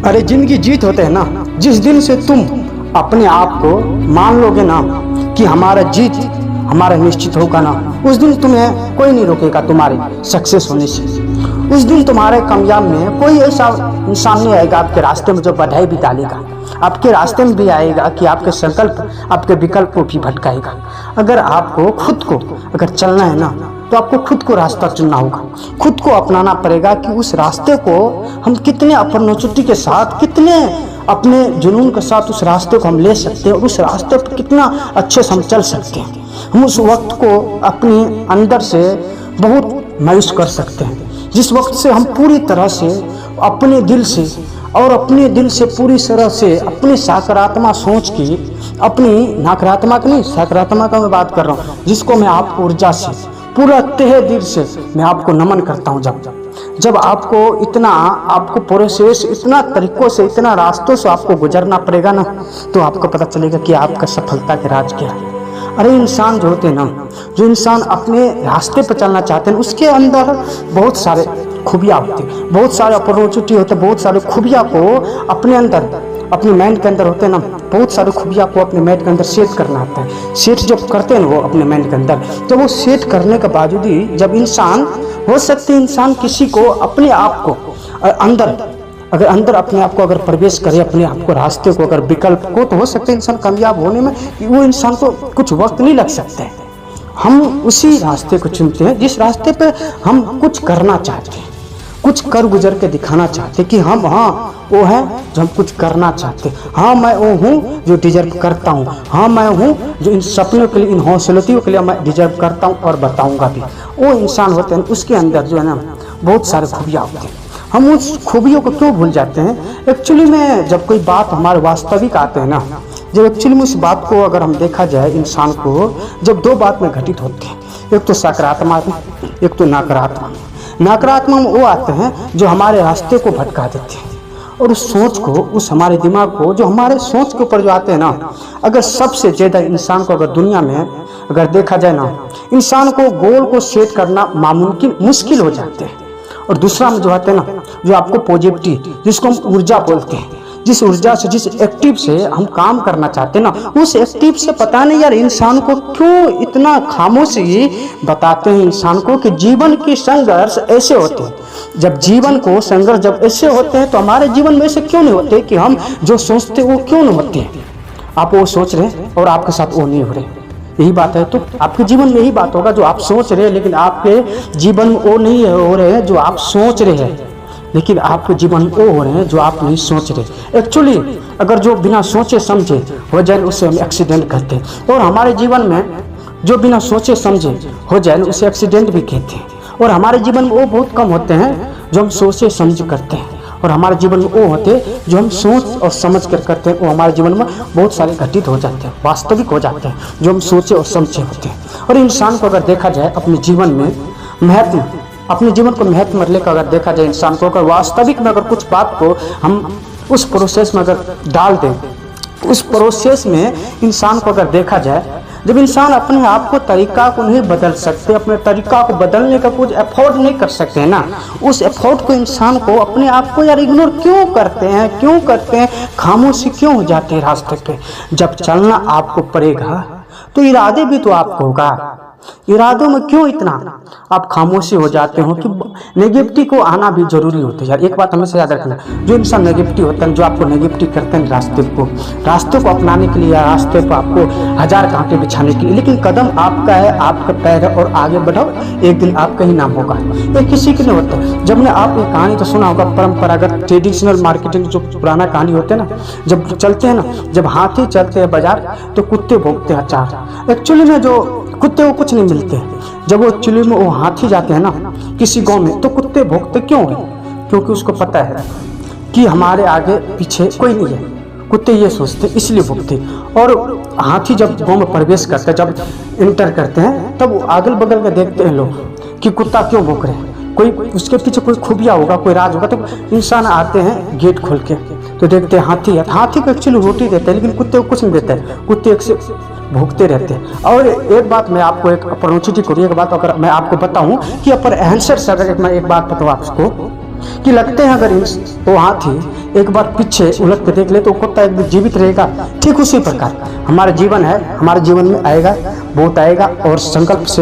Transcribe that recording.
अरे जिंदगी जीत होते हैं ना, जिस दिन से तुम अपने आप को मान लोगे ना कि हमारा जीत हमारा निश्चित होगा ना, उस दिन तुम्हें कोई नहीं रोकेगा तुम्हारे सक्सेस होने से। उस दिन तुम्हारे कामयाब में कोई ऐसा इंसान नहीं आएगा आपके रास्ते में जो बधाई भी डालेगा, आपके रास्ते में भी आएगा कि आपके संकल्प आपके विकल्प को भी भटकाएगा। अगर आपको खुद को अगर चलना है ना, तो आपको खुद को रास्ता चुनना होगा, खुद को अपनाना पड़ेगा कि उस रास्ते को हम कितने अपनोचुटी के साथ, कितने अपने जुनून के साथ उस रास्ते को हम ले सकते हैं और उस रास्ते पर कितना अच्छे से हम चल सकते हैं। हम उस वक्त को अपने अंदर से बहुत मायूस कर सकते हैं, जिस वक्त से हम पूरी तरह से अपने दिल से और अपने दिल से पूरी तरह से अपनी सकारात्मक सोच की, अपनी नकारात्मक नहीं सकारात्मक मैं बात कर रहा हूँ, जिसको मैं आप ऊर्जा से पूरा तहे दिल से मैं आपको नमन करता हूँ। जब आपको इतना आपको प्रोसेस इतना तरीकों से इतना रास्तों से आपको गुजरना पड़ेगा ना, तो आपको पता चलेगा कि आपका सफलता के राज क्या है। अरे इंसान जो होते हैं ना, जो इंसान अपने रास्ते पर चलना चाहते हैं, उसके अंदर बहुत सारे खूबियाँ होती हैं, बहुत सारे अपॉर्चुनिटी होते हैं, बहुत सारे खूबियाँ को अपने अंदर अपने माइंड के अंदर होते हैं ना, बहुत सारे खूबियाँ को अपने माइंड के अंदर सेट करना आता है। सेट जब करते हैं ना वो अपने माइंड के अंदर, तो वो सेट करने के बावजूद ही जब इंसान हो सकते हैं इंसान किसी को अपने आप को अंदर अपने आप को अगर प्रवेश करे, अपने आप को रास्ते को अगर विकल्प को, तो हो सकता है इंसान कामयाब होने में वो इंसान को कुछ वक्त नहीं लग सकता है। हम उसी रास्ते को चुनते हैं जिस रास्ते पे हम कुछ करना चाहते हैं, कुछ कर गुजर के दिखाना चाहते कि हम हाँ वो है जो हम कुछ करना चाहते, हाँ मैं वो हूँ जो डिजर्व करता हूँ, हाँ मैं हूँ जो इन सपनों के लिए, इन हौसलों के लिए मैं डिजर्व करता हूँ और बताऊँगा भी। वो इंसान होते हैं उसके अंदर जो है ना बहुत सारे खूबियाँ होती हैं। हम उस खूबियों को क्यों भूल जाते हैं? एक्चुअली में जब कोई बात हमारे वास्तविक आते हैं ना, जब एक्चुअली में उस बात को अगर हम देखा जाए, इंसान को जब दो बात में घटित होते हैं, एक तो सकारात्मक, एक तो नकारात्मक। नकारात्मक वो आते हैं जो हमारे रास्ते को भटका देते हैं और उस सोच को, उस हमारे दिमाग को, जो हमारे सोच के ऊपर जो आते हैं ना, अगर सबसे ज़्यादा इंसान को अगर दुनिया में अगर देखा जाए ना, इंसान को गोल को सेट करना नामुमकिन मुश्किल हो जाते हैं। और दूसरा में जो आते हैं ना, जो आपको पॉजिटिव, जिसको हम ऊर्जा बोलते हैं, जिस ऊर्जा से, जिस एक्टिव से हम काम करना चाहते हैं ना, उस एक्टिव से पता नहीं यार इंसान को क्यों इतना खामोशी बताते हैं इंसान को कि जीवन के संघर्ष ऐसे होते हैं। जब जीवन को संघर्ष जब ऐसे होते हैं तो हमारे जीवन में ऐसे क्यों नहीं होते कि हम जो सोचते वो क्यों नहीं होते हैं? आप वो सोच रहे हैं और आपके साथ वो नहीं हो रहे, यही बात है। तो आपके जीवन में यही बात होगा, जो आप सोच रहे हैं लेकिन आपके जीवन में वो नहीं हो रहे हैं जो आप सोच रहे हैं, लेकिन आपके जीवन में वो हो रहे हैं जो आप नहीं सोच रहे। एक्चुअली अगर जो बिना सोचे समझे हो जाए उसे हम एक्सीडेंट कहते हैं, और हमारे जीवन में जो बिना सोचे समझे हो जाए उसे एक्सीडेंट भी कहते हैं। और हमारे जीवन में वो बहुत कम होते हैं जो हम सोचे समझ करते हैं, और हमारे जीवन में वो होते हैं जो हम सोच और समझ कर करते हैं, वो हमारे जीवन में बहुत सारे घटित हो जाते हैं, वास्तविक हो जाते हैं, जो हम सोचे और समझे होते हैं। और इंसान को अगर देखा जाए अपने जीवन में महत्व, अपने जीवन को महत्व में लेकर अगर देखा जाए, इंसान को अगर वास्तविक में अगर कुछ बात को हम उस प्रोसेस में अगर डाल दें, उस प्रोसेस में इंसान को अगर देखा जाए, जब इंसान अपने आप को तरीका को नहीं बदल सकते, अपने तरीका को बदलने का कुछ एफर्ट नहीं कर सकते हैं ना, उस एफर्ट को इंसान को अपने आप को यार इग्नोर क्यों करते हैं, खामोशी क्यों हो जाते हैं रास्ते पे? जब चलना आपको पड़ेगा तो इरादे भी तो आपको होगा, इरादों में क्यों इतना आप खामोशी हो जाते हो कि नेगेटिविटी को आना भी जरूरी होता है। यार एक बात हमेशा याद रखना, जो इंसान नेगेटिविटी होता है, जो आपको नेगेटिविटी करते हैं रास्ते को अपनाने के लिए, रास्ते पर आपको हजार कांटे बिछाने के लिए, लेकिन कदम आपका है, आपका पैर है और आगे बढ़ाओ, एक दिन आपका ही नाम होगा, ये किसी के नहीं होता। जब ने आप ये कहानी तो सुना होगा, परंपरागत ट्रेडिशनल मार्केटिंग जो पुराना कहानी होते हैं ना, जब चलते हैं ना, जब हाथी चलते हैं बाजार तो कुत्ते भोंकते हैं अचार। एक्चुअली में जो कुत्ते को कुछ नहीं मिलते, जब वो एक्चुअली में वो हाथी जाते हैं ना किसी गांव में, तो कुत्ते भौंकते क्यों है? क्योंकि उसको पता है कि हमारे आगे पीछे कोई नहीं है, कुत्ते ये सोचते इसलिए भौंकते। और हाथी जब गांव में प्रवेश करते हैं, जब इंटर करते हैं, तब अगल बगल में देखते हैं लोग कि कुत्ता क्यों भौंक रहे हैं, कोई उसके पीछे कोई खूबिया होगा, कोई राज होगा। तो इंसान आते हैं गेट खोल के तो देखते हैं हाथी है, हाथी को एक्चुअली रोटी देते हैं, लेकिन कुत्ते को कुछ नहीं देता है, कुत्ते एक से भोगते रहते हैं। और एक बात मैं आपको एक बात अगर मैं आपको बताऊं कि अपर आंसर से अगर मैं एक बात बताऊं आपको कि लगते हैं अगर वो हाथी एक बार पीछे उलट के देख ले तो कुत्ता एकदम जीवित रहेगा। ठीक उसी प्रकार हमारा जीवन है, हमारे जीवन में आएगा, बहुत आएगा और संकल्प से